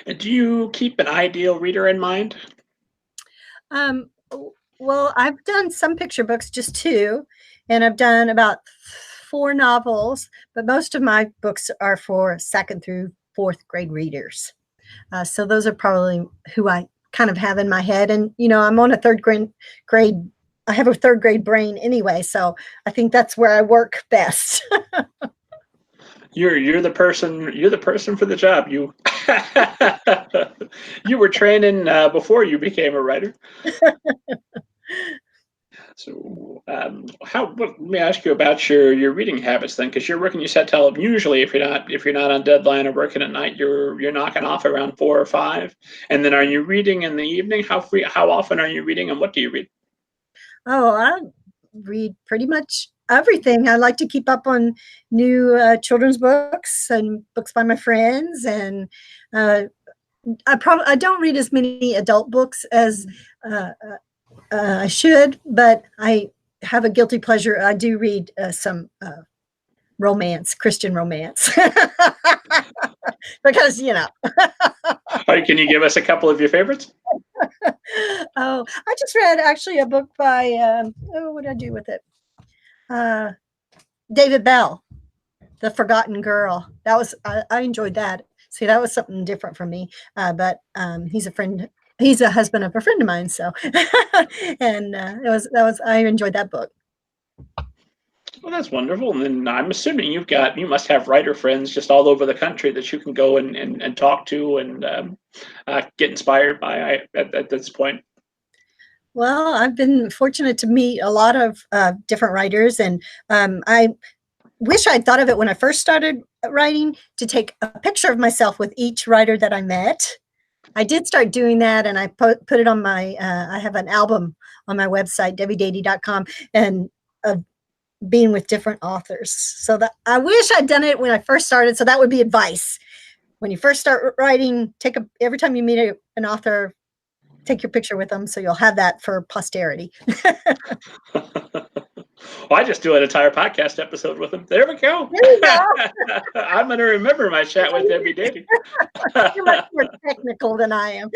Do you keep an ideal reader in mind? Um, well, I've done some picture books, just two, and I've done about four novels, but most of my books are for second through fourth grade readers. So those are probably who I kind of have in my head. And, I'm on a third grade. I have a third grade brain anyway, so I think that's where I work best. You're the person for the job. You you were training before you became a writer. So, let me ask you about your reading habits then, because you're working. You said tell usually if you're not on deadline or working at night, you're knocking off around 4 or 5, and then are you reading in the evening? How often are you reading, and what do you read? Oh, I read pretty much everything. I like to keep up on new children's books and books by my friends, and uh, I don't read as many adult books as uh, I should, but I have a guilty pleasure. I do read some Christian romance, because Can you give us a couple of your favorites? Oh, I just read actually a book by what did I do with it? Uh, David Bell, The Forgotten Girl. I enjoyed that. See, that was something different for me. But he's a friend. He's a husband of a friend of mine. So, and I enjoyed that book. Well, that's wonderful. And then I'm assuming you must have writer friends just all over the country that you can go and talk to and get inspired by at this point. Well, I've been fortunate to meet a lot of different writers, and I wish I'd thought of it when I first started writing, to take a picture of myself with each writer that I met. I did start doing that, and I put it on my, I have an album on my website, debbydadey.com, and being with different authors. So that I wish I'd done it when I first started. So that would be advice. When you first start writing, every time you meet an author, take your picture with them, so you'll have that for posterity. Well, I just do an entire podcast episode with them. There we go. There you go. I'm going to remember my chat with Debbie Dadey. You're much more technical than I am.